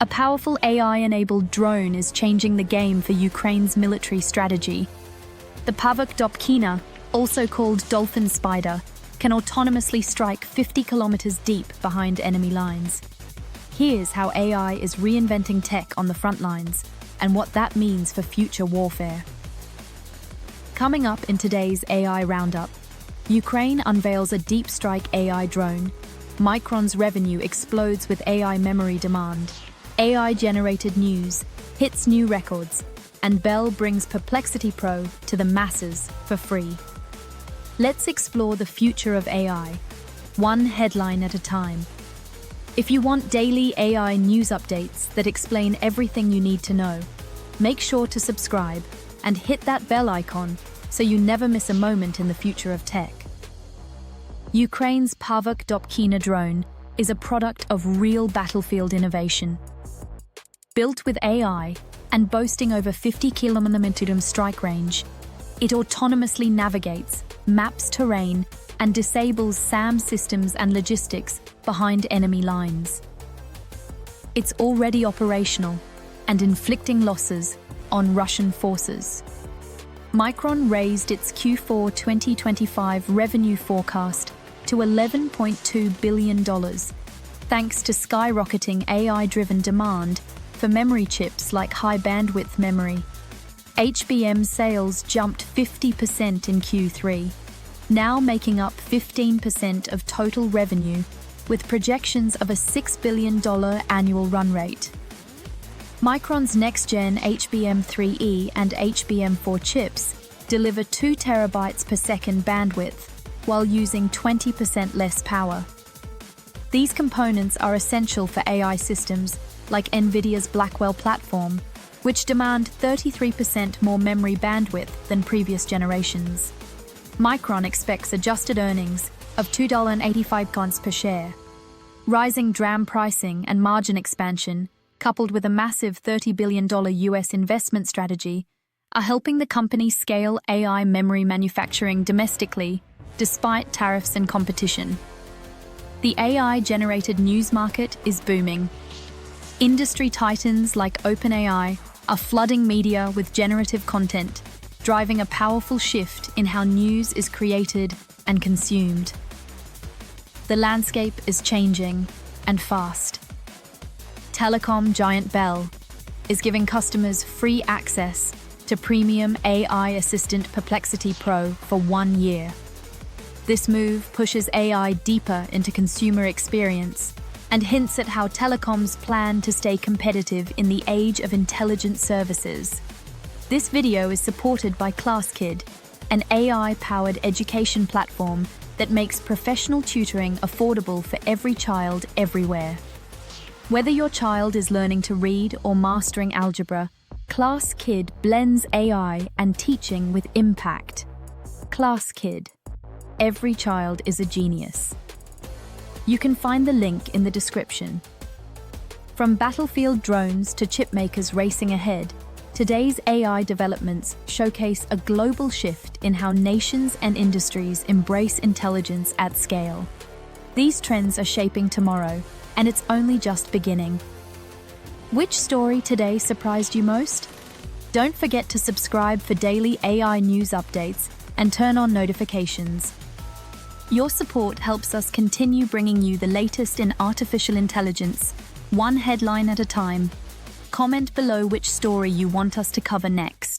A powerful AI-enabled drone is changing the game for Ukraine's military strategy. The Pavok Dopkina, also called Dolphin Spider, can autonomously strike 50 kilometers deep behind enemy lines. Here's how AI is reinventing tech on the front lines and what that means for future warfare. Coming up in today's AI Roundup, Ukraine unveils a deep strike AI drone, Micron's revenue explodes with AI memory demand, AI-generated news hits new records, and Bell brings Perplexity Pro to the masses for free. Let's explore the future of AI, one headline at a time. If you want daily AI news updates that explain everything you need to know, make sure to subscribe and hit that bell icon so you never miss a moment in the future of tech. Ukraine's Pavok Dopkina drone is a product of real battlefield innovation. Built with AI and boasting over 50 km strike range, it autonomously navigates, maps terrain, and disables SAM systems and logistics behind enemy lines. It's already operational and inflicting losses on Russian forces. Micron raised its Q4 2025 revenue forecast to $11.2 billion, thanks to skyrocketing AI-driven demand for memory chips like high-bandwidth memory. HBM sales jumped 50% in Q3, now making up 15% of total revenue, with projections of a $6 billion annual run rate. Micron's next-gen HBM3E and HBM4 chips deliver 2 terabytes per second bandwidth, while using 20% less power. These components are essential for AI systems like NVIDIA's Blackwell platform, which demand 33% more memory bandwidth than previous generations. Micron expects adjusted earnings of $2.85 per share. Rising DRAM pricing and margin expansion, coupled with a massive $30 billion US investment strategy, are helping the company scale AI memory manufacturing domestically, despite tariffs and competition. The AI-generated news market is booming. Industry titans like OpenAI are flooding media with generative content, driving a powerful shift in how news is created and consumed. The landscape is changing, and fast. Telecom giant Bell is giving customers free access to premium AI assistant Perplexity Pro for 1 year. This move pushes AI deeper into consumer experience and hints at how telecoms plan to stay competitive in the age of intelligent services. This video is supported by ClassKid, an AI-powered education platform that makes professional tutoring affordable for every child everywhere. Whether your child is learning to read or mastering algebra, ClassKid blends AI and teaching with impact. ClassKid. Every child is a genius. You can find the link in the description. From battlefield drones to chip makers racing ahead, today's AI developments showcase a global shift in how nations and industries embrace intelligence at scale. These trends are shaping tomorrow, and it's only just beginning. Which story today surprised you most? Don't forget to subscribe for daily AI news updates and turn on notifications. Your support helps us continue bringing you the latest in artificial intelligence, one headline at a time. Comment below which story you want us to cover next.